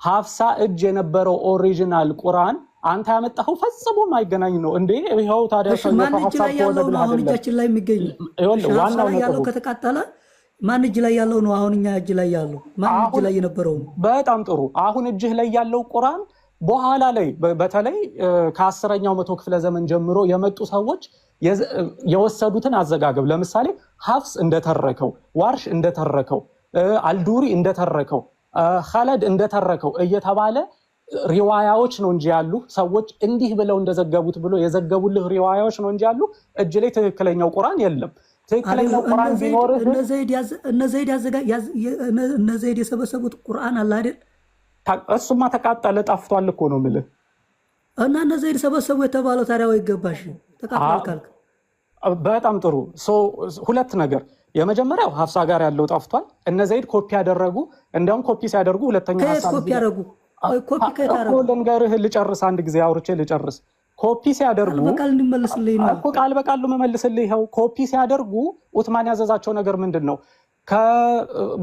ሀፍሳ እጅ የነበረው ኦሪጂናል ቁርአን አንተ ያመጣኸው ፈጽሞ ማይገናኝ ነው እንዴ? ይሄው ታዲያ ማን እጅ ላይ ያለው ነው አሁን እጃችን ላይ የሚገኝ? ዋናው ያለው ከተቃጠለ ማን እጅ ላይ ያለው ነው አሁን እኛ እጅ ላይ ያለው? ማን እጅ ላይ የነበረው? በጣም ጥሩ። አሁን እጅህ ላይ ያለው ቁርአን በኋላ ላይ በተለይ ከ10ኛው መቶ ክፍለ ዘመን ጀምሮ የመጡ ሰዎች የወሰዱትን አዘጋገብ ለምሳሌ ሐፍስ እንደተረከው፣ ዋርሽ እንደተረከው፣ አልዱሪ እንደተረከው፣ ኸለድ እንደተረከው እየተባለ ሪዋያዎች ነው እንጂ ያሉ ሰዎች እንዲህ ብለው እንደዘገቡት ብሎ የዘገቡልህ ሪዋያዎች ነው እንጂ ያሉ እጅ ላይ ትክክለኛው ቁርአን የለም። ትክክለኛው ቁርአን ቢኖር እነ ዘይድ የሰበሰቡት ቁርአን አለ አይደል? እሱማ ተቃጠለ ጠፍቷል እኮ ነው የምልህ። እና እነ ዘይድ ሰበሰቡ የተባለው ታዲያ ወይ ገባሽ ተቃጥሏል ካልክ በጣም ጥሩ። ሁለት ነገር፣ የመጀመሪያው ሐፍሳ ጋር ያለው ጠፍቷል። እነ ዘይድ ኮፒ ያደረጉ፣ እንደውም ኮፒ ሲያደርጉ ሁለተኛ ሐሳብ ኮፒ ያደረጉ ኮፒ ከታረጉ ለንገርህ ልጨርስ፣ አንድ ጊዜ አውርቼ ልጨርስ። ኮፒ ሲያደርጉ በቃል እንመልስልኝ ነው እኮ ቃል በቃሉ መመልስልህ። ይኸው ኮፒ ሲያደርጉ ኡትማን ያዘዛቸው ነገር ምንድን ነው?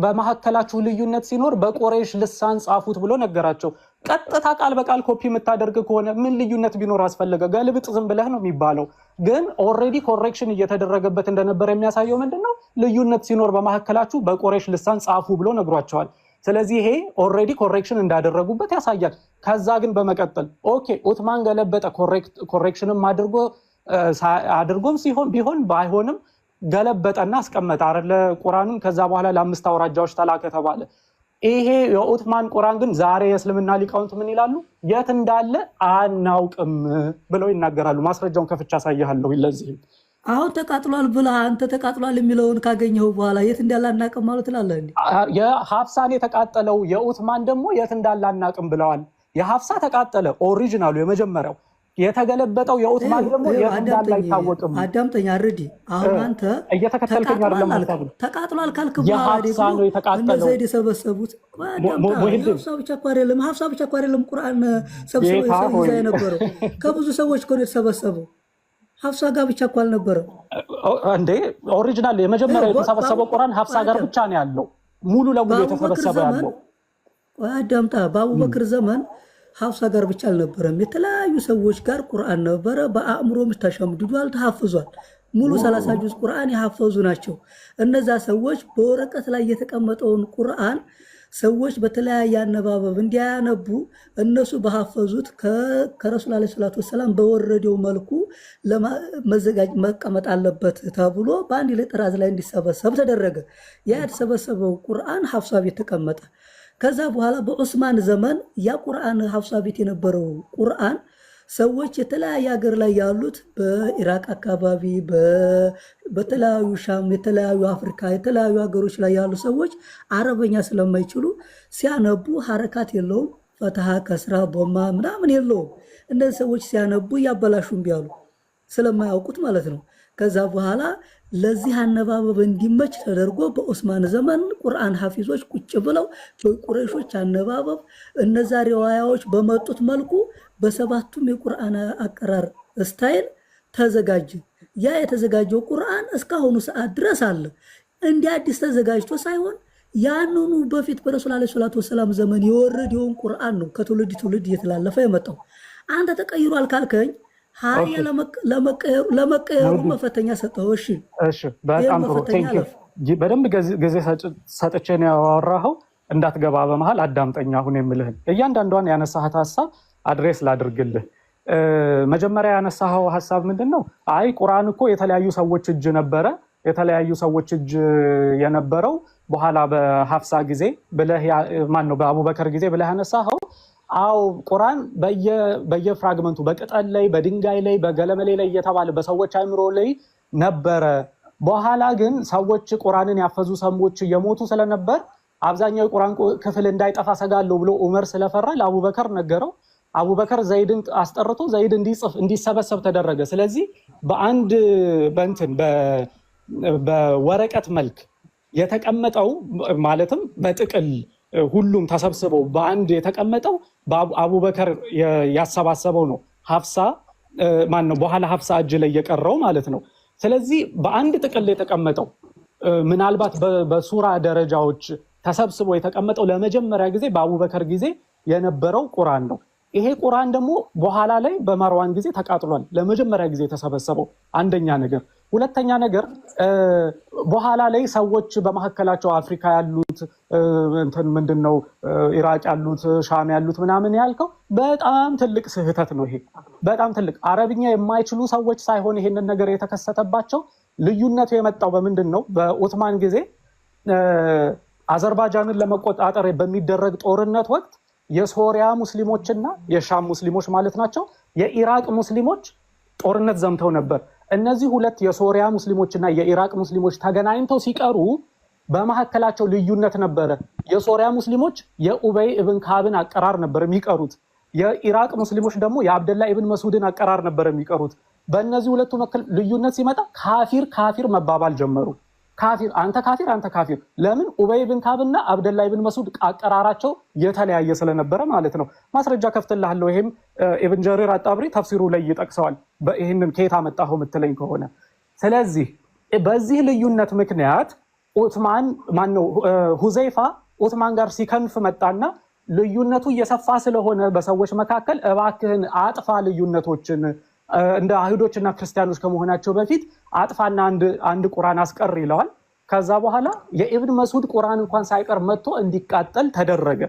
በመካከላችሁ ልዩነት ሲኖር በቁረይሽ ልሳን ጻፉት ብሎ ነገራቸው። ቀጥታ ቃል በቃል ኮፒ የምታደርግ ከሆነ ምን ልዩነት ቢኖር አስፈለገ? ገልብጥ ዝም ብለህ ነው የሚባለው። ግን ኦልሬዲ ኮሬክሽን እየተደረገበት እንደነበረ የሚያሳየው ምንድን ነው? ልዩነት ሲኖር በመካከላችሁ በቁረይሽ ልሳን ጻፉ ብሎ ነግሯቸዋል። ስለዚህ ይሄ ኦልሬዲ ኮሬክሽን እንዳደረጉበት ያሳያል። ከዛ ግን በመቀጠል ኦኬ ኡትማን ገለበጠ፣ ኮሬክሽንም አድርጎም ሲሆን ቢሆን ባይሆንም ገለበጠና አስቀመጠ አይደለ ቁርአንን። ከዛ በኋላ ለአምስት አውራጃዎች ተላከ ተባለ። ይሄ የኡትማን ቁርአን ግን ዛሬ የእስልምና ሊቃውንት ምን ይላሉ? የት እንዳለ አናውቅም ብለው ይናገራሉ። ማስረጃውን ከፍቻ አሳይሃለሁ። ለዚህም አሁን ተቃጥሏል ብለህ አንተ ተቃጥሏል የሚለውን ካገኘው በኋላ የት እንዳለ አናውቅም ማለት ትላለህ እንዴ? የሐፍሳን የተቃጠለው የኡትማን ደግሞ የት እንዳለ አናውቅም ብለዋል። የሐፍሳ ተቃጠለ ኦሪጂናሉ የመጀመሪያው፣ የተገለበጠው የኡትማን ደግሞ የት እንዳለ አይታወቅም። አዳምጠኝ አርዲ። አሁን አንተ እየተከተልከኝ አይደለም ሐሳቡ። ተቃጥሏል ካልክ በኋላ ደግሞ እነዚህ የሰበሰቡት ሐፍሳ ብቻ እኮ አይደለም ቁርአን ሰብስበው ይዘው የነበረው ከብዙ ሰዎች እኮ ነው የተሰበሰበው። ሐፍሳ ጋር ብቻ እኮ አልነበረም እንዴ? ኦሪጂናል የመጀመሪያው የተሰበሰበው ቁርአን ሐፍሳ ጋር ብቻ ነው ያለው፣ ሙሉ ለሙሉ የተሰበሰበ ያለው። አዳምጣ። በአቡበክር ዘመን ሐፍሳ ጋር ብቻ አልነበረም፣ የተለያዩ ሰዎች ጋር ቁርአን ነበረ። በአእምሮም ተሸምድዷል፣ ተሐፍዟል። ሙሉ 30 ጁዝ ቁርአን የሐፈዙ ናቸው። እነዛ ሰዎች በወረቀት ላይ የተቀመጠውን ቁርአን ሰዎች በተለያየ አነባበብ እንዲያነቡ እነሱ በሐፈዙት ከረሱል አለይሂ ሰላቱ ወሰላም በወረደው መልኩ መቀመጥ አለበት ተብሎ በአንድ ላይ ጥራዝ ላይ እንዲሰበሰብ ተደረገ። ያ የተሰበሰበው ቁርአን ሐፍሳ ቤት ተቀመጠ። ከዛ በኋላ በዑስማን ዘመን ያ ቁርአን ሐፍሳ ቤት የነበረው ቁርአን ሰዎች የተለያየ ሀገር ላይ ያሉት በኢራቅ አካባቢ፣ በተለያዩ ሻም፣ የተለያዩ አፍሪካ፣ የተለያዩ ሀገሮች ላይ ያሉ ሰዎች አረበኛ ስለማይችሉ ሲያነቡ ሐረካት የለውም፣ ፈትሃ፣ ከስራ፣ ቦማ ምናምን የለውም። እነዚህ ሰዎች ሲያነቡ እያበላሹም ቢያሉ ስለማያውቁት ማለት ነው። ከዛ በኋላ ለዚህ አነባበብ እንዲመች ተደርጎ በዑስማን ዘመን ቁርአን ሐፊዞች ቁጭ ብለው በቁረይሾች አነባበብ እነዛ ሪዋያዎች በመጡት መልኩ በሰባቱም የቁርአን አቀራር ስታይል ተዘጋጀ። ያ የተዘጋጀው ቁርአን እስካሁኑ ሰዓት ድረስ አለ። እንደ አዲስ ተዘጋጅቶ ሳይሆን ያንኑ በፊት በረሱል አለይሂ ሰላቱ ወሰላም ዘመን የወረደውን ቁርአን ነው ከትውልድ ትውልድ እየተላለፈ የመጣው። አንተ ተቀይሯል ካልከኝ ሀያ ለመቀየሩ መፈተኛ ሰጠው። እሺ በጣም ጥሩ ቴንኪው። በደንብ ጊዜ ሰጥቼ ነው ያወራኸው። እንዳትገባ በመሃል አዳምጠኛ። አሁን የምልህን እያንዳንዷን ያነሳሃት ሀሳብ አድሬስ ላድርግልህ። መጀመሪያ ያነሳኸው ሀሳብ ምንድን ነው? አይ ቁርአን እኮ የተለያዩ ሰዎች እጅ ነበረ። የተለያዩ ሰዎች እጅ የነበረው በኋላ በሐፍሳ ጊዜ ብለህ ማነው በአቡበከር ጊዜ ብለህ ያነሳኸው። አው ቁርአን በየፍራግመንቱ በቅጠል ላይ፣ በድንጋይ ላይ፣ በገለመሌ ላይ እየተባለ በሰዎች አይምሮ ላይ ነበረ። በኋላ ግን ሰዎች ቁርአንን ያፈዙ ሰዎች እየሞቱ ስለነበር አብዛኛው የቁርአን ክፍል እንዳይጠፋ ሰጋለሁ ብሎ ዑመር ስለፈራ ለአቡበከር ነገረው። አቡበከር ዘይድን አስጠርቶ ዘይድ እንዲጽፍ እንዲሰበሰብ ተደረገ። ስለዚህ በአንድ በወረቀት መልክ የተቀመጠው ማለትም በጥቅል ሁሉም ተሰብስበው በአንድ የተቀመጠው አቡበከር ያሰባሰበው ነው። ሐፍሳ ማነው በኋላ ሐፍሳ እጅ ላይ የቀረው ማለት ነው። ስለዚህ በአንድ ጥቅል የተቀመጠው ምናልባት በሱራ ደረጃዎች ተሰብስቦ የተቀመጠው ለመጀመሪያ ጊዜ በአቡበከር ጊዜ የነበረው ቁርአን ነው። ይሄ ቁርአን ደግሞ በኋላ ላይ በማርዋን ጊዜ ተቃጥሏል። ለመጀመሪያ ጊዜ የተሰበሰበው አንደኛ ነገር። ሁለተኛ ነገር በኋላ ላይ ሰዎች በመካከላቸው አፍሪካ ያሉት እንትን ምንድነው ኢራቅ ያሉት ሻም ያሉት ምናምን ያልከው በጣም ትልቅ ስህተት ነው። ይሄ በጣም ትልቅ አረብኛ የማይችሉ ሰዎች ሳይሆን ይሄንን ነገር የተከሰተባቸው ልዩነቱ የመጣው በምንድን ነው? በኦትማን ጊዜ አዘርባይጃንን ለመቆጣጠር በሚደረግ ጦርነት ወቅት የሶሪያ ሙስሊሞችና የሻም ሙስሊሞች ማለት ናቸው የኢራቅ ሙስሊሞች ጦርነት ዘምተው ነበር። እነዚህ ሁለት የሶሪያ ሙስሊሞችና የኢራቅ ሙስሊሞች ተገናኝተው ሲቀሩ በመካከላቸው ልዩነት ነበረ። የሶሪያ ሙስሊሞች የኡበይ ኢብን ካዕብን አቀራር ነበር የሚቀሩት። የኢራቅ ሙስሊሞች ደግሞ የአብደላ ኢብን መስዑድን አቀራር ነበር የሚቀሩት። በእነዚህ ሁለቱ መካከል ልዩነት ሲመጣ ካፊር ካፊር መባባል ጀመሩ። ካፊር አንተ ካፊር አንተ ካፊር። ለምን? ኡበይ ኢብን ካዕብና አብደላ ኢብን መስዑድ አቀራራቸው የተለያየ ስለነበረ ማለት ነው። ማስረጃ ከፍትልሃለሁ። ይሄም ኢብን ጀሪር አጣብሪ ተፍሲሩ ላይ ይጠቅሰዋል። ይህንን ከየት አመጣኸው የምትለኝ ከሆነ ስለዚህ በዚህ ልዩነት ምክንያት ኡትማን ማነው ሁዘይፋ ኡትማን ጋር ሲከንፍ መጣና ልዩነቱ እየሰፋ ስለሆነ በሰዎች መካከል እባክህን አጥፋ ልዩነቶችን እንደ አይሁዶችና ክርስቲያኖች ከመሆናቸው በፊት አጥፋና አንድ ቁርአን አስቀር ይለዋል። ከዛ በኋላ የኢብን መስዑድ ቁርአን እንኳን ሳይቀር መጥቶ እንዲቃጠል ተደረገ።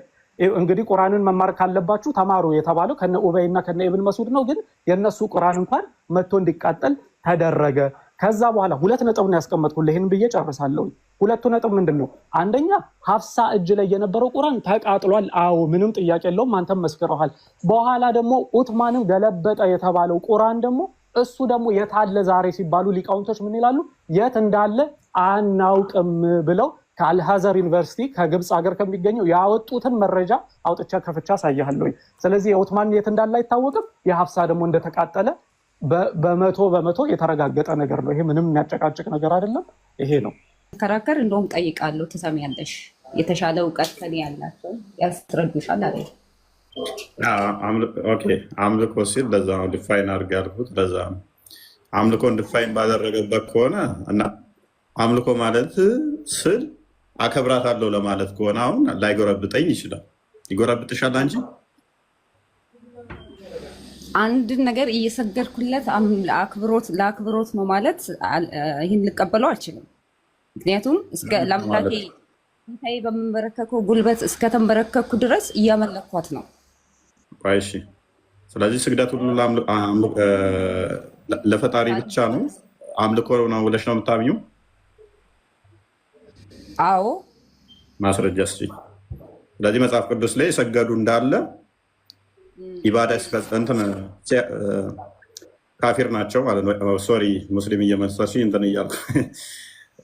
እንግዲህ ቁርአንን መማር ካለባችሁ ተማሩ የተባለው ከነ ኡበይና ከነ ኢብን መስዑድ ነው። ግን የነሱ ቁርአን እንኳን መጥቶ እንዲቃጠል ተደረገ። ከዛ በኋላ ሁለት ነጥብ ነው ያስቀመጥኩልህ። ይሄን ብዬ ጨርሳለሁ። ሁለቱ ነጥብ ምንድነው? አንደኛ ሐፍሳ እጅ ላይ የነበረው ቁርአን ተቃጥሏል። አዎ ምንም ጥያቄ የለውም። አንተም መስክረዋል። በኋላ ደግሞ ኡትማንም ገለበጠ የተባለው ቁርአን ደግሞ እሱ ደግሞ የታለ ዛሬ ሲባሉ ሊቃውንቶች ምን ይላሉ? የት እንዳለ አናውቅም ብለው ከአልሃዘር ዩኒቨርሲቲ ከግብፅ ሀገር ከሚገኘው ያወጡትን መረጃ አውጥቻ ከፍቻ አሳያለሁ። ስለዚህ የኡትማን የት እንዳለ አይታወቅም። የሐፍሳ ደግሞ እንደተቃጠለ በመቶ የተረጋገጠ ነገር ነው። ይሄ ምንም የሚያጨቃጭቅ ነገር አይደለም። ይሄ ነው ከራከር እንደውም ጠይቃለሁ። ትሰሚያለሽ? የተሻለ እውቀት ከኔ ያላቸው ያስረዱሻል አለ። ኦኬ አምልኮ ሲል ለዛ ነው ዲፋይን አድርግ ያልኩት። ለዛ ነው አምልኮን ዲፋይን ባደረገበት ከሆነ እና አምልኮ ማለት ስል አከብራታለሁ ለማለት ከሆነ አሁን ላይጎረብጠኝ ይችላል። ይጎረብጥሻል አንቺ አንድን ነገር እየሰገድኩለት ለአክብሮት ነው ማለት ይህን ልቀበለው አልችልም። ምክንያቱም እስከ ለአምላኬ ታይ በመንበረከከው ጉልበት እስከተንበረከኩ ድረስ እያመለኳት ነው። እሺ፣ ስለዚህ ስግደት ሁሉ ለፈጣሪ ብቻ ነው አምልኮ ነው ብለሽ ነው የምታምኚው? አዎ። ማስረጃ እስኪ። ስለዚህ መጽሐፍ ቅዱስ ላይ የሰገዱ እንዳለ ኢባዳ እንትን ካፊር ናቸው ማለት ነው። ሶሪ ሙስሊም እየመሰልሽኝ እንትን እያልኩ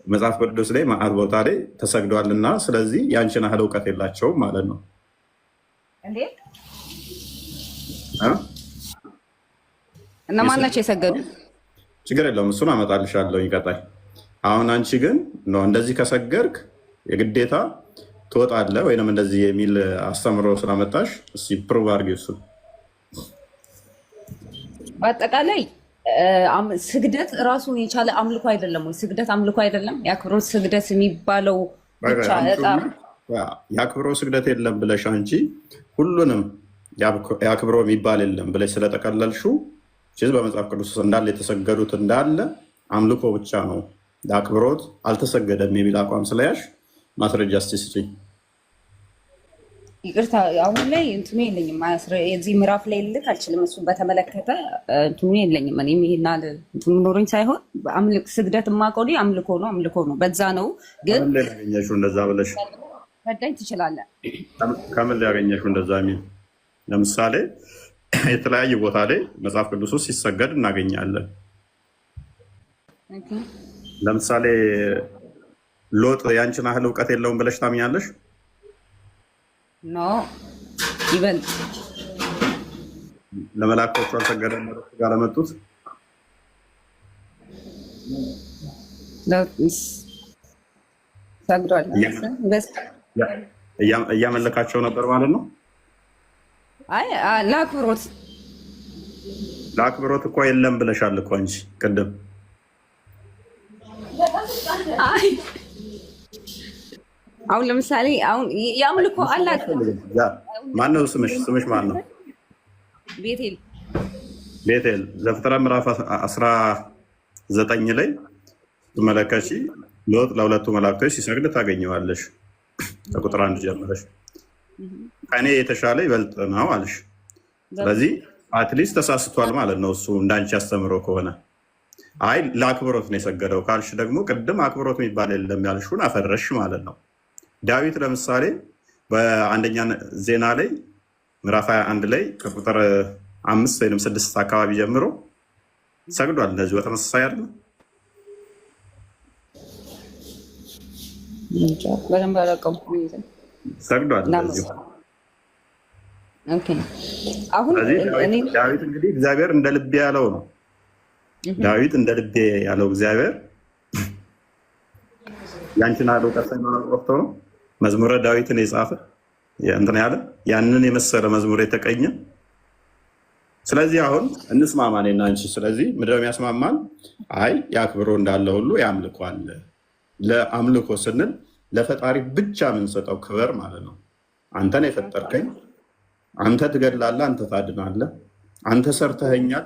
መጽሐፍ ቅዱስ ላይ ማዕት ቦታ ላይ ተሰግዷልና ስለዚህ ያንቺን ያህል እውቀት የላቸውም ማለት ነው። እነማን ናቸው የሰገዱ? ችግር የለውም እሱን አመጣልሻለሁ ይቀጣይ። አሁን አንቺ ግን እንደዚህ ከሰገርክ የግዴታ ትወጣለህ ወይንም እንደዚህ የሚል አስተምሮ ስላመጣሽ እስኪ ፕሩቭ አድርጊ እሱን። በአጠቃላይ ስግደት ራሱን የቻለ አምልኮ አይደለም ወይ? ስግደት አምልኮ አይደለም? የአክብሮት ስግደት የሚባለው ብቻ የአክብሮ ስግደት የለም ብለሽ አንቺ ሁሉንም የአክብሮ የሚባል የለም ብለሽ ስለጠቀለልሽው በመጽሐፍ ቅዱስ እንዳለ የተሰገዱት እንዳለ አምልኮ ብቻ ነው ለአክብሮት አልተሰገደም የሚል አቋም ስለያሽ ማስረጃ እስኪ ስጪኝ። ይቅርታ አሁን ላይ እንትኑ የለኝም። የዚህ ምዕራፍ ላይ ልክ አልችልም። እሱ በተመለከተ እንትኑ የለኝም። እኔም ይሄና እንትኑ ኖሮኝ ሳይሆን ስግደት የማውቀው አምልኮ ነው። በዛ ነው። ግን ያገኘሽው እንደዛ ብለሽ ረዳኝ ትችላለህ። ከምን ላይ ያገኘሽው እንደዛ የሚል? ለምሳሌ የተለያየ ቦታ ላይ መጽሐፍ ቅዱስ ውስጥ ሲሰገድ እናገኛለን። ለምሳሌ ሎጥ ያንቺን ያህል እውቀት የለውም ብለሽ ታምኛለሽ? ኖ ይበልጥ ለመላእክቶቹ አልሰገደም ጋር ለመጡት ሰግዷል። እያመለካቸው ነበር ማለት ነው። አይ ለአክብሮት እኮ የለም ብለሻል እኮ አንቺ ቅድም። አሁን ለምሳሌ አሁን የአምልኮ አላት ማነው ስምሽ? ስምሽ ማን ነው? ቤቴል ቤቴል ዘፍጥረት ምዕራፍ 19 ላይ ትመለከቺ ሎጥ ለሁለቱ መላእክቶች ሲሰግድ ታገኘዋለሽ። ከቁጥር 1 ጀምረሽ ከእኔ የተሻለ ይበልጥ ነው አለሽ። ስለዚህ አትሊስት ተሳስቷል ማለት ነው። እሱ እንዳንቺ አስተምሮ ከሆነ አይ ለአክብሮት ነው የሰገደው ካልሽ ደግሞ ቅድም አክብሮት የሚባል የለም ያልሽውን አፈረሽ ማለት ነው። ዳዊት ለምሳሌ በአንደኛ ዜና ላይ ምዕራፍ 21 ላይ ከቁጥር 5 ወይም 6 አካባቢ ጀምሮ ሰግዷል። እንደዚህ በተመሳሳይ አይደለም በደንብ አላውቀውም። ሰግዷል እንደዚህ። አሁን ዳዊት እንግዲህ እግዚአብሔር እንደ ልቤ ያለው ነው። ዳዊት እንደ ልቤ ያለው እግዚአብሔር ያንቺን አለው ቀሰኝ ወቅቶ ነው መዝሙረ ዳዊትን የጻፈ እንትን ያለ ያንን የመሰለ መዝሙር የተቀኘ። ስለዚህ አሁን እንስማማ እኔና አንቺ። ስለዚህ ምንድነው የሚያስማማን? አይ ያክብሮ እንዳለ ሁሉ ያምልኮ አለ። ለአምልኮ ስንል ለፈጣሪ ብቻ የምንሰጠው ክብር ማለት ነው። አንተን የፈጠርከኝ፣ አንተ ትገድላለህ፣ አንተ ታድናለህ፣ አንተ ሰርተኸኛል፣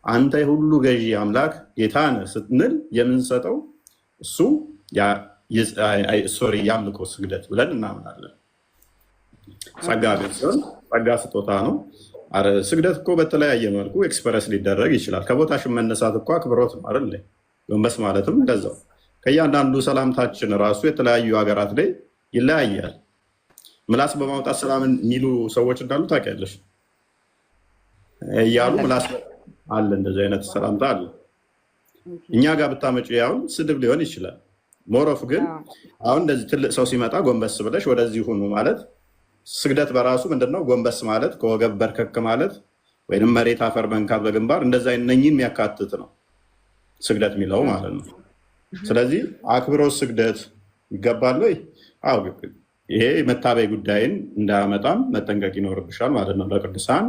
አንተ የሁሉ ገዢ አምላክ ጌታ ነህ ስንል የምንሰጠው እሱ የአምልኮ ስግደት ብለን እናምናለን። ጸጋ ግን ሲሆን ጸጋ ስጦታ ነው። ስግደት እኮ በተለያየ መልኩ ኤክስፕረስ ሊደረግ ይችላል። ከቦታሽን መነሳት እኮ አክብሮት ነው አይደል? ጎንበስ ማለትም እንደዛው። ከእያንዳንዱ ሰላምታችን ራሱ የተለያዩ ሀገራት ላይ ይለያያል። ምላስ በማውጣት ሰላምን የሚሉ ሰዎች እንዳሉ ታውቂያለሽ እያሉ ምላስ አለ። እንደዚህ አይነት ሰላምታ አለ። እኛ ጋር ብታመጪ ያሁን ስድብ ሊሆን ይችላል። ሞሮፍ ግን አሁን እንደዚህ ትልቅ ሰው ሲመጣ ጎንበስ ብለሽ ወደዚህ ሁኑ ማለት ስግደት በራሱ ምንድነው? ጎንበስ ማለት ከወገብ በርከክ ማለት ወይም መሬት አፈር መንካት በግንባር እንደዛ እነኝን የሚያካትት ነው ስግደት የሚለው ማለት ነው። ስለዚህ አክብሮት ስግደት ይገባል ወይ? አዎ፣ ይሄ መታበይ ጉዳይን እንዳያመጣም መጠንቀቅ ይኖርብሻል ማለት ነው። ለቅዱሳን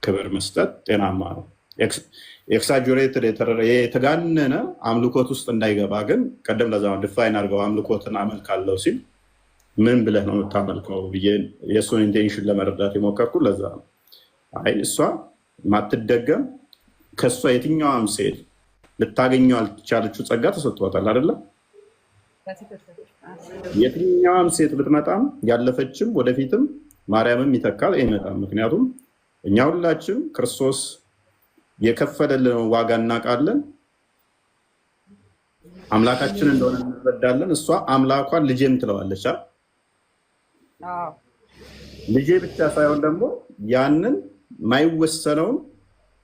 ክብር መስጠት ጤናማ ነው። ኤክሳጁሬትድ የተጋነነ አምልኮት ውስጥ እንዳይገባ ግን ቀደም ለዛ ዲፋይን አድርገው አምልኮትን አመልካለሁ ሲል ምን ብለህ ነው የምታመልከው ብዬ የእሱን ኢንቴንሽን ለመረዳት የሞከርኩ ለዛ ነው። አይ እሷ ማትደገም ከእሷ የትኛዋም ሴት ልታገኘው አልቻለችው ጸጋ ተሰጥቷታል አይደለም። የትኛዋም ሴት ብትመጣም ያለፈችም ወደፊትም ማርያምም ይተካል አይመጣም። ምክንያቱም እኛ ሁላችን ክርስቶስ የከፈለልን ዋጋ እናውቃለን፣ አምላካችን እንደሆነ እንረዳለን። እሷ አምላኳን ልጄም ትለዋለች። ልጄ ብቻ ሳይሆን ደግሞ ያንን ማይወሰነውን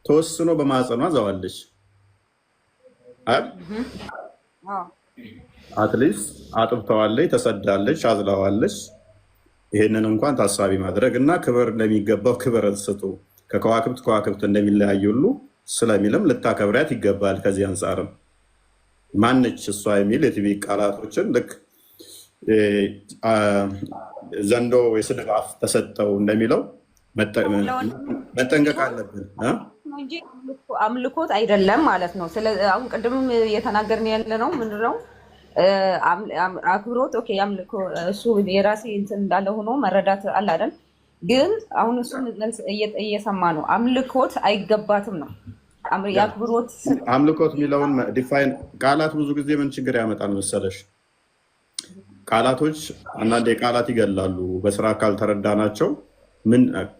ተወስኖ በማህፀኗ ዘዋለች። አትሊስት አጥብተዋለች፣ ተሰዳለች፣ አዝለዋለች። ይህንን እንኳን ታሳቢ ማድረግ እና ክብር እንደሚገባው ክብር ስጡ፣ ከከዋክብት ከዋክብት እንደሚለያዩ ሁሉ ስለሚልም ልታከብሪያት ይገባል። ከዚህ አንጻርም ማነች እሷ የሚል የቲቪ ቃላቶችን ልክ ዘንዶ የስድብ አፍ ተሰጠው እንደሚለው መጠንቀቅ አለብን እንጂ አምልኮት አይደለም ማለት ነው። አሁን ቅድምም እየተናገርን ያለ ነው ምንድን ነው አክብሮት ኦኬ፣ አምልኮ እሱ የራሴ እንትን እንዳለ ሆኖ መረዳት አለ አይደል? ግን አሁን እሱ እየሰማ ነው። አምልኮት አይገባትም ነው የአክብሮት አምልኮት የሚለውን ዲፋይን ቃላት ብዙ ጊዜ ምን ችግር ያመጣል መሰለሽ? ቃላቶች አንዳንዴ ቃላት ይገላሉ። በስራ ካልተረዳናቸው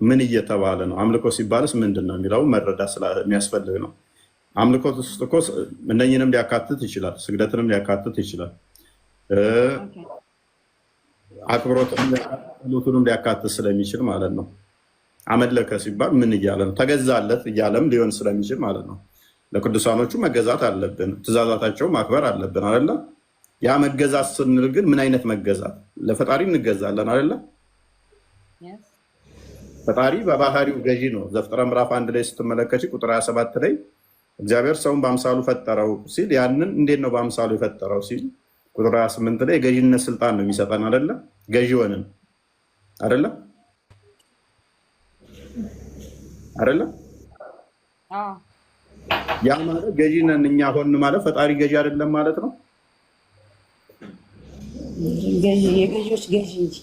ምን እየተባለ ነው? አምልኮ ሲባልስ ምንድን ነው የሚለው መረዳት ስለሚያስፈልግ ነው። አምልኮት ውስጥ እኮ እነኝንም ሊያካትት ይችላል፣ ስግደትንም ሊያካትት ይችላል፣ አክብሮትንም ሊያካትት ስለሚችል ማለት ነው። አመለከ ሲባል ምን እያለ ነው? ተገዛለት እያለም ሊሆን ስለሚችል ማለት ነው። ለቅዱሳኖቹ መገዛት አለብን፣ ትእዛዛታቸው ማክበር አለብን አይደለ? ያ መገዛት ስንል ግን ምን አይነት መገዛት? ለፈጣሪ እንገዛለን አይደለ? ፈጣሪ በባህሪው ገዢ ነው። ዘፍጥረት ምዕራፍ 1 ላይ ስትመለከች ቁጥር 27 ላይ እግዚአብሔር ሰውን በአምሳሉ ፈጠረው ሲል ያንን እንዴት ነው በአምሳሉ የፈጠረው ሲል ቁጥር 28 ላይ የገዢነት ስልጣን ነው የሚሰጠን አይደለ? ገዢ ሆንን አይደለ? አይደለ? ያ ማለት ገዢ ነን እኛ ሆን ማለት ፈጣሪ ገዢ አይደለም ማለት ነው። የገዢዎች ገዢ እንጂ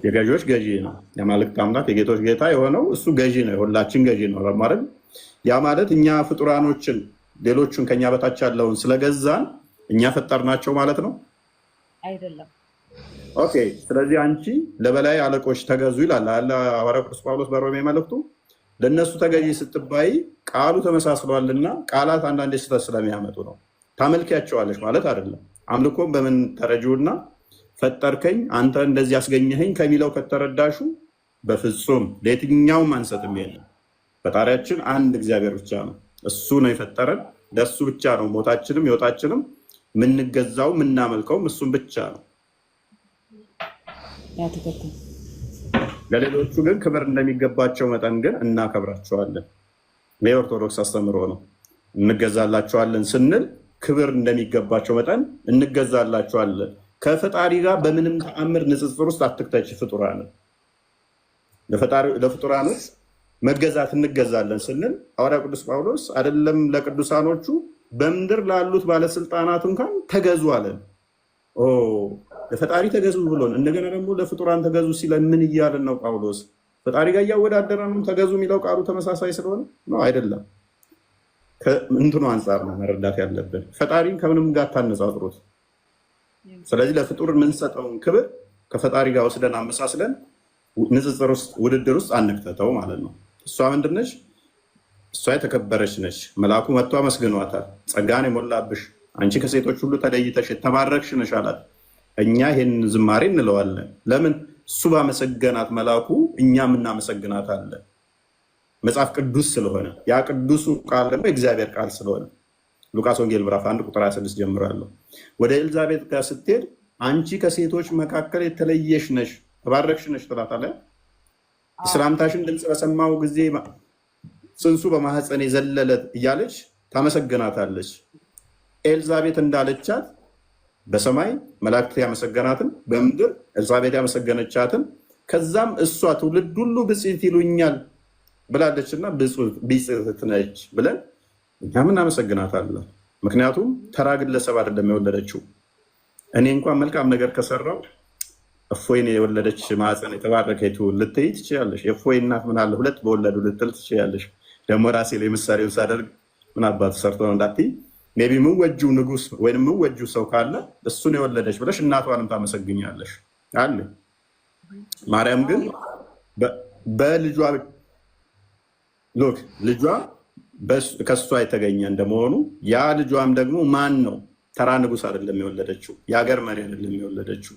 የገዢዎች ገዢ ነው። የአማልክት አምላክ የጌቶች ጌታ የሆነው እሱ ገዢ ነው። የሁላችን ገዢ ነው ማለት ያ ማለት እኛ ፍጡራኖችን ሌሎቹን ከኛ በታች ያለውን ስለገዛን እኛ ፈጠርናቸው ማለት ነው አይደለም። ኦኬ። ስለዚህ አንቺ ለበላይ አለቆች ተገዙ ይላል ሐዋርያው ቅዱስ ጳውሎስ በሮሜ መልእክቱ። ለእነሱ ተገዢ ስትባይ ቃሉ ተመሳስሏልና ቃላት አንዳንዴ ስህተት ስለሚያመጡ ነው። ታመልኪያቸዋለች ማለት አይደለም። አምልኮም በምን ተረጂውና ፈጠርከኝ አንተ እንደዚህ ያስገኘኸኝ ከሚለው ከተረዳሹ በፍጹም ለየትኛውም አንሰጥም። የለም ፈጣሪያችን አንድ እግዚአብሔር ብቻ ነው። እሱ ነው የፈጠረን። ለእሱ ብቻ ነው ሞታችንም ህይወታችንም የምንገዛው የምናመልከውም እሱም ብቻ ነው። ለሌሎቹ ግን ክብር እንደሚገባቸው መጠን ግን እናከብራቸዋለን። የኦርቶዶክስ አስተምህሮ ነው። እንገዛላቸዋለን ስንል ክብር እንደሚገባቸው መጠን እንገዛላቸዋለን። ከፈጣሪ ጋር በምንም ተአምር ንጽጽር ውስጥ አትክተች ፍጡራንን። ለፍጡራኖች መገዛት እንገዛለን ስንል ሐዋርያው ቅዱስ ጳውሎስ አይደለም ለቅዱሳኖቹ በምድር ላሉት ባለስልጣናት እንኳን ተገዙ አለን። ለፈጣሪ ተገዙ ብሎን እንደገና ደግሞ ለፍጡራን ተገዙ ሲለን ምን እያለን ነው? ጳውሎስ ፈጣሪ ጋር እያወዳደረንም ተገዙ የሚለው ቃሉ ተመሳሳይ ስለሆነ ነው አይደለም። እንትኑ አንጻር ነው መረዳት ያለብን። ፈጣሪን ከምንም ጋር ታነጻጽሩት። ስለዚህ ለፍጡር የምንሰጠውን ክብር ከፈጣሪ ጋር ወስደን አመሳስለን ንጽጽር ውስጥ ውድድር ውስጥ አንክተተው ማለት ነው። እሷ ምንድነች? እሷ የተከበረች ነች። መልአኩ መጥቶ አመስግኗታል። ጸጋን የሞላብሽ አንቺ ከሴቶች ሁሉ ተለይተሽ የተባረክሽ ነሽ አላት። እኛ ይህን ዝማሬ እንለዋለን። ለምን? እሱ ባመሰገናት መልአኩ እኛም እናመሰግናታለን። መጽሐፍ ቅዱስ ስለሆነ ያ ቅዱሱ ቃል ደግሞ የእግዚአብሔር ቃል ስለሆነ ሉቃስ ወንጌል ምዕራፍ 1 ቁጥር 26 ጀምሮ ያለው። ወደ ኤልዛቤት ጋር ስትሄድ አንቺ ከሴቶች መካከል የተለየሽ ነሽ ተባረክሽ ነሽ ትላታለህ። የሰላምታሽን ድምፅ በሰማው ጊዜ ጽንሱ በማህፀን የዘለለ እያለች ታመሰግናታለች። ኤልዛቤት እንዳለቻት በሰማይ መላእክት ያመሰገናትን በምድር ኤልዛቤት ያመሰገነቻትን ከዛም እሷ ትውልድ ሁሉ ብፅዕት ይሉኛል ብላለችና ብፅዕት ነች ብለን እኛም እናመሰግናታለን። ምክንያቱም ተራ ግለሰብ አይደለም የወለደችው። እኔ እንኳን መልካም ነገር ከሰራው እፎይን የወለደች ማህፀን የተባረከ ልትይ ትችያለሽ። የእፎይ እናት ምን አለ ሁለት በወለዱ ልትል ትችያለሽ። ደግሞ ራሴ ላይ ምሳሌውን ሳደርግ ምን አባት ሰርቶ ነው እንዳትይ ሜይ ቢ የምወጂው ንጉስ ወይም የምወጂው ሰው ካለ እሱን የወለደች ብለሽ እናቷንም ታመሰግኛለሽ አለ። ማርያም ግን በልጇ ልጇ ከእሷ የተገኘ እንደመሆኑ ያ ልጇም ደግሞ ማን ነው? ተራ ንጉስ አይደለም የወለደችው፣ የሀገር መሪ አይደለም የወለደችው።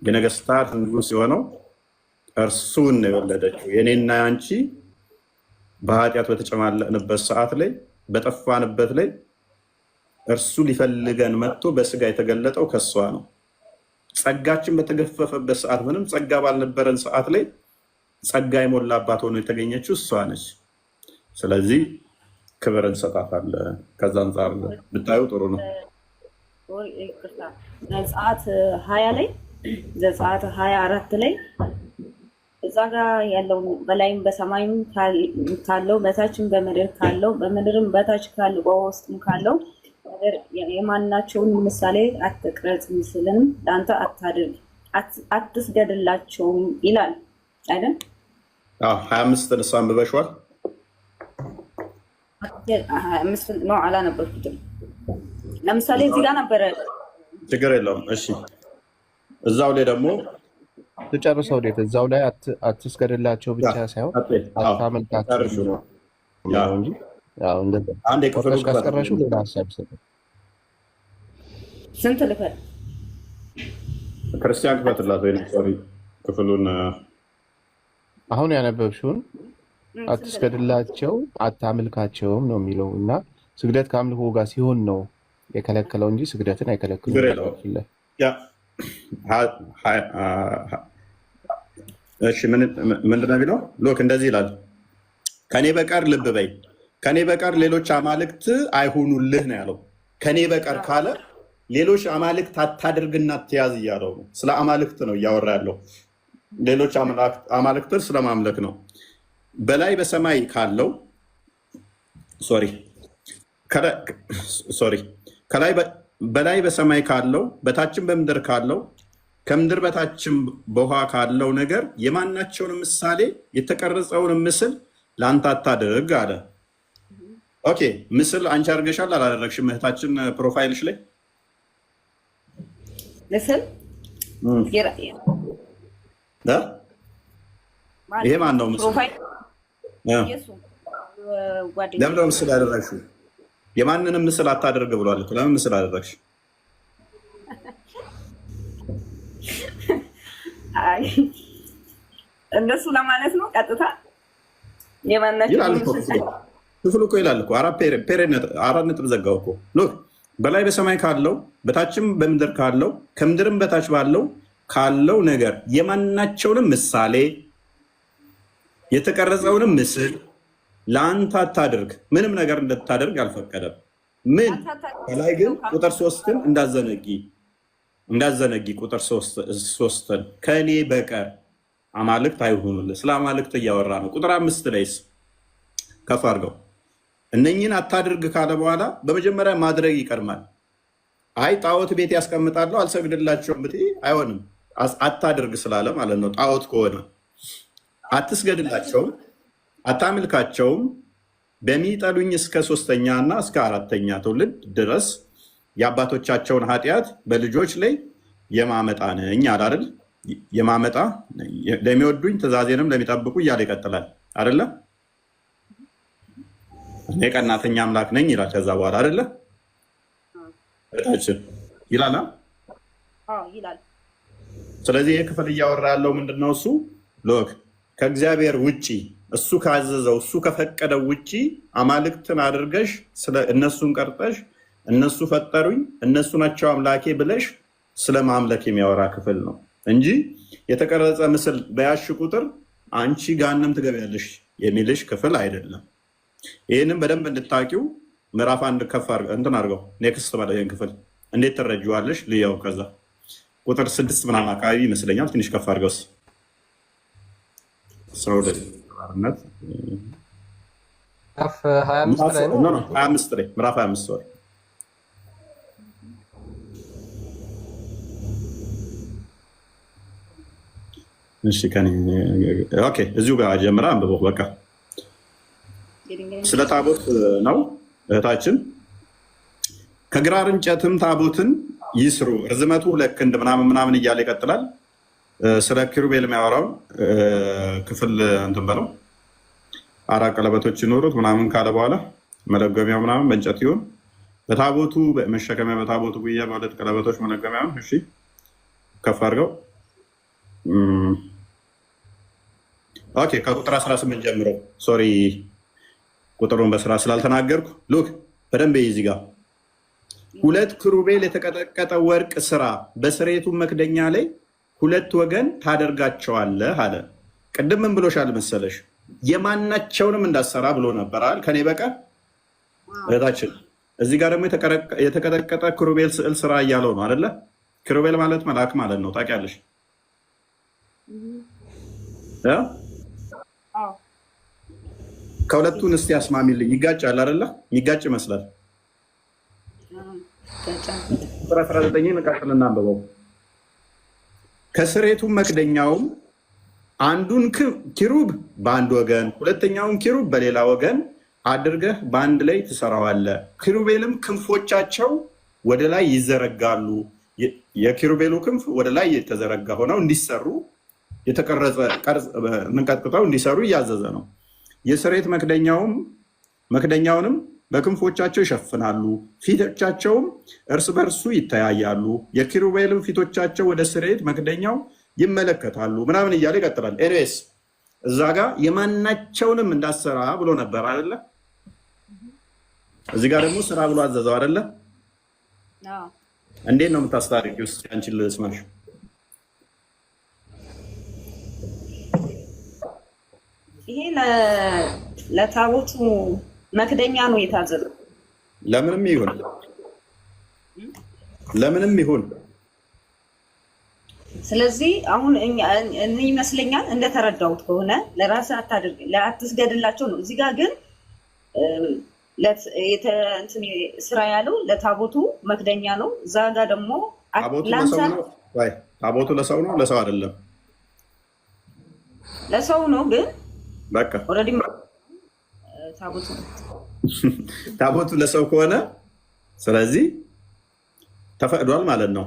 የነገስታት ንጉስ የሆነው እርሱን ነው የወለደችው። የኔና አንቺ በኃጢአት በተጨማለቅንበት ሰዓት ላይ በጠፋንበት ላይ እርሱ ሊፈልገን መጥቶ በስጋ የተገለጠው ከእሷ ነው። ጸጋችን በተገፈፈበት ሰዓት፣ ምንም ጸጋ ባልነበረን ሰዓት ላይ ጸጋ የሞላባት ሆኖ የተገኘችው እሷ ነች። ስለዚህ ክብር እንሰጣታለን። ከዛ አንጻር ብታዩ ጥሩ ነው። ዘጸአት 20 ላይ ዘጸአት 24 ላይ እዛ ጋር ያለው በላይም በሰማይም ካለው በታችም በምድር ካለው በምድርም በታች ካለው በውስጥም ካለው ነገር የማናቸውን ምሳሌ አትቅረጽ፣ ምስልም ለአንተ አታድርግ፣ አትስገድላቸውም ይላል አይደል? 25 ንሳ አንብበሽዋል? 25 ነው አላነበብኩትም። ለምሳሌ እዚህ ጋር ነበረ። ችግር የለውም። እሺ እዛው ላይ ደግሞ ትጨርሰው ዴት እዛው ላይ አትስገድላቸው ብቻ ሳይሆን አታመልካቸው ነው እንጂ አንድ ክፍል ካስቀረሹ ሌላ ሀሳብ ይሰጣል። ስንት ልፈል ክርስቲያን ክፈትላት ወይ ሶሪ ክፍሉን አሁን ያነበብሽውን አትስገድላቸው አታምልካቸውም ነው የሚለው እና ስግደት ከአምልኮ ጋር ሲሆን ነው የከለከለው እንጂ ስግደትን አይከለክሉም። እሺ ምንድን ነው የሚለው? ሎክ እንደዚህ ይላል፣ ከኔ በቀር ልብ በይ፣ ከኔ በቀር ሌሎች አማልክት አይሁኑልህ ነው ያለው። ከኔ በቀር ካለ ሌሎች አማልክት አታድርግና አትያዝ እያለው ነው። ስለ አማልክት ነው እያወራ ያለው። ሌሎች አማልክትን ስለማምለክ ነው። በላይ በሰማይ ካለው በላይ በሰማይ ካለው በታችም በምድር ካለው ከምድር በታችም በውሃ ካለው ነገር የማናቸውን ምሳሌ የተቀረጸውን ምስል ለአንተ አታድርግ አለ። ኦኬ ምስል አንቺ አድርገሻል አላደረግሽም? እህታችን ፕሮፋይልሽ ላይ ምስል ይሄ ማን ነው ምስል? ለምን ምስል ያደረግሽው? የማንንም ምስል አታደርግ ብሏል። ለምን ምስል አደረግሽ? እነሱ ለማለት ነው ቀጥታ ክፍሉ እኮ ይላል እኮ አራት ነጥብ ዘጋው እኮ። ሎክ በላይ በሰማይ ካለው በታችም በምድር ካለው ከምድርም በታች ባለው ካለው ነገር የማናቸውንም ምሳሌ የተቀረጸውንም ምስል ለአንተ አታድርግ። ምንም ነገር እንድታደርግ አልፈቀደም። ምን ከላይ ግን ቁጥር 3ን እንዳዘነጊ ቁጥር 3ን ከእኔ በቀር አማልክት አይሁኑልህ። ስለ አማልክት እያወራ ነው። ቁጥር 5 ላይስ ከፍ አድርገው እነኝን አታድርግ ካለ በኋላ በመጀመሪያ ማድረግ ይቀድማል። አይ ጣዖት ቤት ያስቀምጣለሁ አልሰግድላቸውም ብትይ አይሆንም። አታድርግ ስላለ ማለት ነው። ጣዖት ከሆነ አትስገድላቸውም፣ አታምልካቸውም። በሚጠሉኝ እስከ 3ኛ እና እስከ 4ኛ ትውልድ ድረስ የአባቶቻቸውን ኃጢአት በልጆች ላይ የማመጣ ነኝ አይደል? የማመጣ ለሚወዱኝ ትእዛዜንም ለሚጠብቁ እያለ ይቀጥላል አይደለ? እኔ ቀናተኛ አምላክ ነኝ ይላል። ከዛ በኋላ አይደለ እታችን ይላል። ስለዚህ ይህ ክፍል እያወራ ያለው ምንድነው? እሱ ሎክ ከእግዚአብሔር ውጪ እሱ ካዘዘው እሱ ከፈቀደው ውጪ አማልክትን አድርገሽ እነሱን ቀርጠሽ እነሱ ፈጠሩኝ እነሱ ናቸው አምላኬ ብለሽ ስለ ማምለክ የሚያወራ ክፍል ነው እንጂ የተቀረጸ ምስል በያሽ ቁጥር አንቺ ጋንም ትገቢያለሽ የሚልሽ ክፍል አይደለም። ይህንም በደንብ እንድታቂው ምዕራፍ 1 ከፍ እንትን አድርገው ኔክስት ባለ ይህን ክፍል እንዴት ትረጂዋለሽ ልየው። ከዛ ቁጥር 6 ምናምን አካባቢ ይመስለኛል። ትንሽ ከፍ አድርገውስ ሰው ለባርነት ምዕራፍ 25 ወር እሺ ኦኬ እዚሁ ጋር ጀምራ አንብበው። በቃ ስለ ታቦት ነው እህታችን። ከግራር እንጨትም ታቦትን ይስሩ ርዝመቱ 2 ክንድ ምናምን እያለ ይቀጥላል። ስለ ኪሩቤል የሚያወራው ክፍል እንትን በለው 4 ቀለበቶች ይኖሩት ምናምን ካለ በኋላ መለገሚያው ምናምን በእንጨት ይሁን በታቦቱ መሸከሚያ በታቦቱ ጉያ በ2 ቀለበቶች መለገሚያውን። እሺ ከፍ አድርገው። ኦኬ ከቁጥር 18 ጀምሮ ሶሪ ቁጥሩን በስራ ስላልተናገርኩ ሉክ በደንብ እዚህ ጋር 2 ኪሩቤል የተቀጠቀጠ ወርቅ ስራ በስሬቱ መክደኛ ላይ 2 ወገን ታደርጋቸዋለህ አለ። ቅድም ምን ብሎሻል መሰለሽ? የማናቸውንም እንዳሰራ ብሎ ነበራል ከኔ በቀር እህታችን። እዚህ ጋር ደግሞ የተቀጠቀጠ ኪሩቤል ስዕል ስራ እያለው ነው አይደለ? ኪሩቤል ማለት መልአክ ማለት ነው ታውቂያለሽ? ከሁለቱን እስቲ አስማሚልኝ። ይጋጫል አይደለ? ይጋጭ ይመስላል። ቁጥር 19 እንቃጥልና አንብበው። ከስሬቱም መክደኛውም አንዱን ኪሩብ በአንድ ወገን ሁለተኛውን ኪሩብ በሌላ ወገን አድርገህ በአንድ ላይ ትሰራዋለህ። ኪሩቤልም ክንፎቻቸው ወደ ላይ ይዘረጋሉ። የኪሩቤሉ ክንፍ ወደ ላይ የተዘረጋ ሆነው እንዲሰሩ የተቀረጸ ቀርጽ እንቀጥቅጠው እንዲሰሩ እያዘዘ ነው። የስሬት መክደኛውንም በክንፎቻቸው ይሸፍናሉ፣ ፊቶቻቸውም እርስ በርሱ ይተያያሉ። የኪሩቤልም ፊቶቻቸው ወደ ስሬት መክደኛው ይመለከታሉ ምናምን እያለ ይቀጥላል። ኤኒዌይስ እዛ ጋር የማናቸውንም እንዳሰራ ብሎ ነበር አይደለ? እዚህ ጋር ደግሞ ስራ ብሎ አዘዘው አይደለ? እንዴት ነው የምታስታርቂ? ውስጥ አንቺን ልስማሽ። ይሄ ለታቦቱ መክደኛ ነው የታዘዘው። ለምንም ይሁን ስለዚህ አሁን ይመስለኛል እንደተረዳሁት ከሆነ ለራስህ አታስገድላቸው ነው። እዚህ ጋር ግን ስራ ያለው ለታቦቱ መክደኛ ነው። እዛ ጋር ደግሞ ታቦቱ ለሰው ነው ለሰው አይደለም? ለሰው ነው። ግን በቃ ኦልሬዲ ታቦቱ ለሰው ከሆነ ስለዚህ ተፈቅዷል ማለት ነው።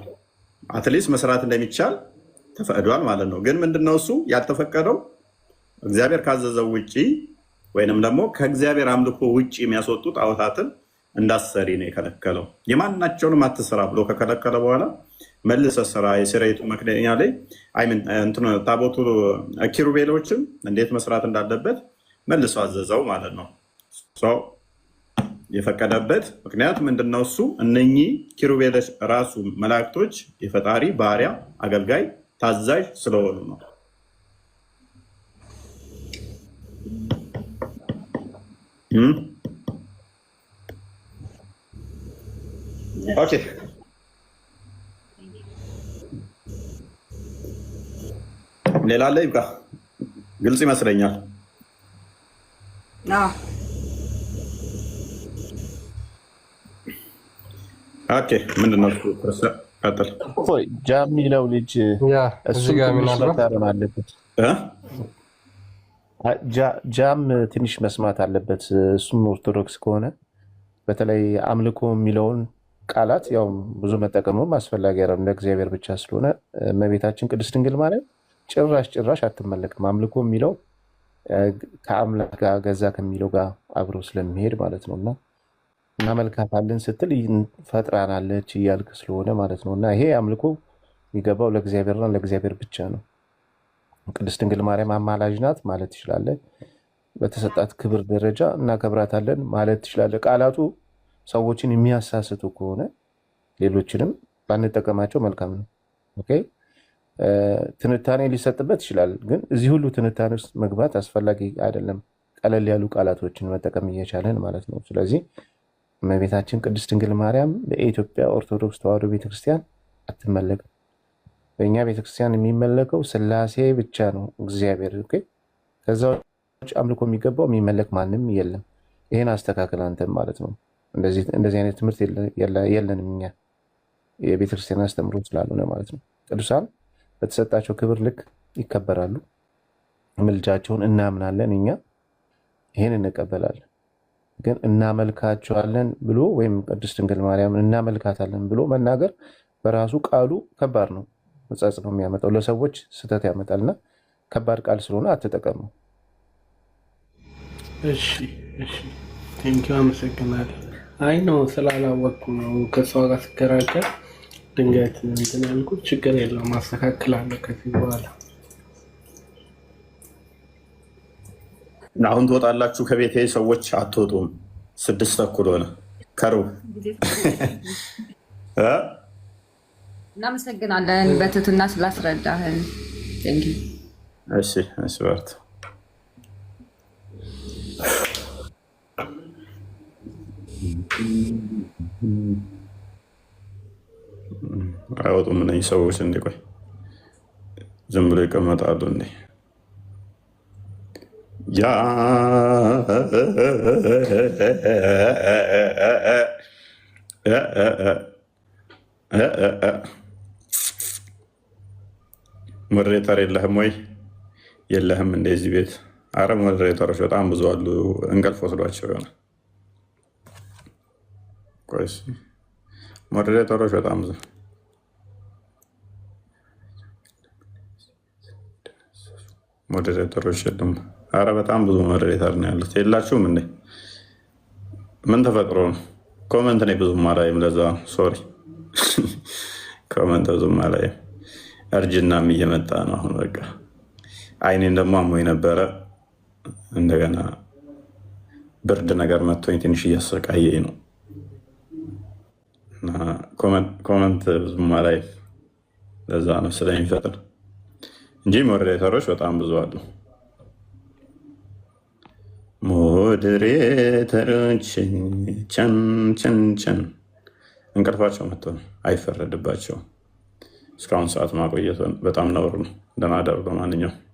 አትሊስት መስራት እንደሚቻል ተፈቅዷል ማለት ነው። ግን ምንድነው እሱ ያልተፈቀደው? እግዚአብሔር ካዘዘው ውጪ ወይንም ደግሞ ከእግዚአብሔር አምልኮ ውጪ የሚያስወጡ ጣዖታትን እንዳሰሪ ነው የከለከለው። የማናቸውንም አትስራ ብሎ ከከለከለ በኋላ መልሰ ስራ የስራይቱ መክደኛ ላይ ታቦቱ ኪሩቤሎችን እንዴት መስራት እንዳለበት መልሶ አዘዘው ማለት ነው። የፈቀደበት ምክንያት ምንድነው? እሱ እነኚህ ኪሩቤሎች ራሱ መላእክቶች የፈጣሪ ባሪያ፣ አገልጋይ፣ ታዛዥ ስለሆኑ ነው። ኦኬ ሌላ ላይ ይብቃ። ግልጽ ይመስለኛል። ኦኬ ምንድነው? ቀጥል። ጃ የሚለው ልጅ እሱ መታረም አለበት። ጃም ትንሽ መስማት አለበት። እሱም ኦርቶዶክስ ከሆነ በተለይ አምልኮ የሚለውን ቃላት ያው ብዙ መጠቀሙም አስፈላጊ አይደለም፣ ለእግዚአብሔር ብቻ ስለሆነ እመቤታችን ቅድስት ድንግል ማርያም ጭራሽ አትመለክም። አምልኮ የሚለው ከአምላክ ጋር ገዛ ከሚለው ጋር አብሮ ስለሚሄድ ማለት ነው። እና እናመልካታለን ስትል ፈጥራናለች እያልክ ስለሆነ ማለት ነው። እና ይሄ አምልኮ የሚገባው ለእግዚአብሔርና ለእግዚአብሔር ብቻ ነው። ቅድስት ድንግል ማርያም አማላጅ ናት ማለት ትችላለህ። በተሰጣት ክብር ደረጃ እናከብራታለን ማለት ትችላለህ። ቃላቱ ሰዎችን የሚያሳስቱ ከሆነ ሌሎችንም ባንጠቀማቸው መልካም ነው። ኦኬ ትንታኔ ሊሰጥበት ይችላል፣ ግን እዚህ ሁሉ ትንታኔ ውስጥ መግባት አስፈላጊ አይደለም። ቀለል ያሉ ቃላቶችን መጠቀም እየቻለን ማለት ነው። ስለዚህ እመቤታችን ቅድስት ድንግል ማርያም በኢትዮጵያ ኦርቶዶክስ ተዋሕዶ ቤተክርስቲያን አትመለክም። በእኛ ቤተክርስቲያን የሚመለከው ስላሴ ብቻ ነው፣ እግዚአብሔር። ከዛ ውጭ አምልኮ የሚገባው የሚመለክ ማንም የለም። ይህን አስተካከል አንተም ማለት ነው። እንደዚህ አይነት ትምህርት የለንም እኛ የቤተክርስቲያን አስተምሮ ስላልሆነ ማለት ነው። ቅዱሳን በተሰጣቸው ክብር ልክ ይከበራሉ። ምልጃቸውን እናምናለን፣ እኛ ይህን እንቀበላለን። ግን እናመልካቸዋለን ብሎ ወይም ቅድስት ድንግል ማርያም እናመልካታለን ብሎ መናገር በራሱ ቃሉ ከባድ ነው፣ መጻጽ ነው የሚያመጣው፣ ለሰዎች ስህተት ያመጣልና ከባድ ቃል ስለሆነ አትጠቀሙ። እሺ ቴንኪው አመሰግናለሁ። አይ ነው ስላላወቅኩ ነው ከሷ ጋር ስከራከር ድንገት እንትን ያልኩት። ችግር የለውም ማስተካከላለሁ ከዚህ በኋላ። አሁን ትወጣላችሁ ከቤቴ ሰዎች አትወጡም። 6:30 ሆነ ከሩብ። እናመሰግናለን በትህትና ስላስረዳህን። እሺ በርቱ። አይወጡም እነዚህ ሰዎች። እንዴ ቆይ ዝም ብሎ ይቀመጣሉ እንዴ? ያ ሞዴሬተር የለህም ወይ? የለህም እንደዚህ ቤት? አረ ሞዴሬተሮች በጣም ብዙ አሉ። እንቅልፍ ወስዷቸው ይሆናል። ቆይስ ሞዴሬተሮች በጣም ብዙ ሞዴሬተሮች የሉም። አረ በጣም ብዙ ሞዴሬተር ነው ያሉት። የላችሁም እንዴ? ምን ተፈጥሮ ነው? ኮመንት ነው ብዙም አላይም። ለዛ ሶሪ ኮመንት ብዙም አላይም። እርጅናም እየመጣ ነው አሁን። በቃ አይኔን ደግሞ አሞኝ ነበረ። እንደገና ብርድ ነገር መጥቶኝ ትንሽ እያሰቃየኝ ነው። ኮመንት ብዙም አላይም። ለዛ ነው ስለሚፈጥር እንጂ ሞዴሬተሮች በጣም ብዙ አሉ። ሞዴሬተሮች ቸን እንቅልፋቸው መጥቶ ነው። አይፈረድባቸውም። እስካሁን ሰዓት ማቆየት በጣም ነውር ነው። ደህና ደሩ። ለማንኛውም